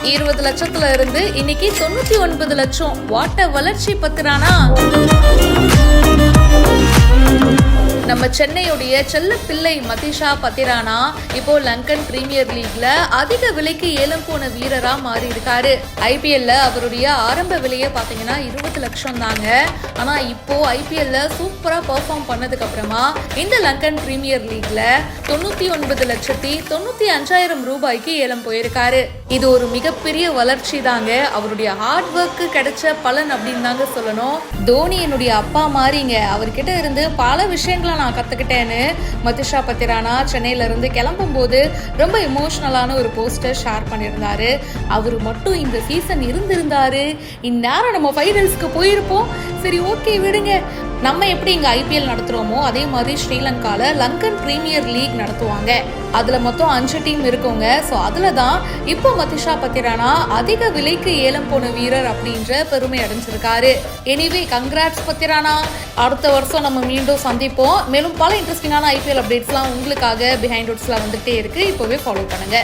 20 லட்சத்துல இருந்து இன்னைக்கு 99 லட்சம். வாட்ட வளர்ச்சி பத்திரானா. நம்ம சென்னையுடைய செல்ல பிள்ளை மதிஷா பத்திரானா இப்போ லங்கன் பிரீமியர் லீக்ல அதிக விலைக்கு ஏலம் போன வீரரா மாறி இருக்காரு. ஐபிஎல்ல அவருடைய ஆரம்ப விலையை பாத்தீங்கன்னா 20 லட்சம் தாங்க. ஆனா இப்போ ஐபிஎல்ல சூப்பரா பெர்ஃபார்ம் பண்ணதுக்கு அப்புறமா இந்த லங்கன் பிரீமியர் லீக்ல 99,95,000 ரூபாய்க்கு ஏலம் போயிருக்காரு. இது ஒரு மிகப்பெரிய வளர்ச்சி தாங்க. அவருடைய ஹார்ட் ஒர்க்கு கிடைச்ச பலன் அப்படின்னு தாங்க சொல்லணும். தோனி என்னுடைய அப்பா மாறிங்க, அவர்கிட்ட இருந்து பல விஷயங்களை நான் கத்துக்கிட்டேன்னு மதிஷா பத்திரானா சென்னையில இருந்து கிளம்பும் போது ரொம்ப எமோஷனலான ஒரு போஸ்டர் ஷேர் பண்ணியிருந்தாரு. அவர் மட்டும் இந்த சீசன் இருந்திருந்தாரு, இந்நேரம் நம்ம ஃபைனல்ஸ்க்கு போயிருப்போம். சரி, ஓகே விடுங்க. நம்ம எப்படி இங்க ஐபிஎல் நடத்துறோமோ அதே மாதிரி ஸ்ரீலங்கால லங்கன் பிரீமியர் லீக் நடத்துவாங்க. அதுல மொத்தம் 5 டீம் இருக்குங்க. ஸோ அதுல தான் இப்போ மதிஷா பத்திரானா அதிக விலைக்கு ஏலம் போன வீரர் அப்படின்ற பெருமை அடைஞ்சிருக்காரு. Anyway congrats Pathirana. அடுத்த வருஷம் நம்ம மீண்டும் சந்திப்போம். மேலும் பல இன்ட்ரெஸ்டிங்கான ஐபிஎல் அப்டேட்ஸ்லாம் உங்களுக்காக பிஹைண்ட் வுட்ஸ்ல வந்துட்டே இருக்கு. இப்போவே ஃபாலோ பண்ணுங்க.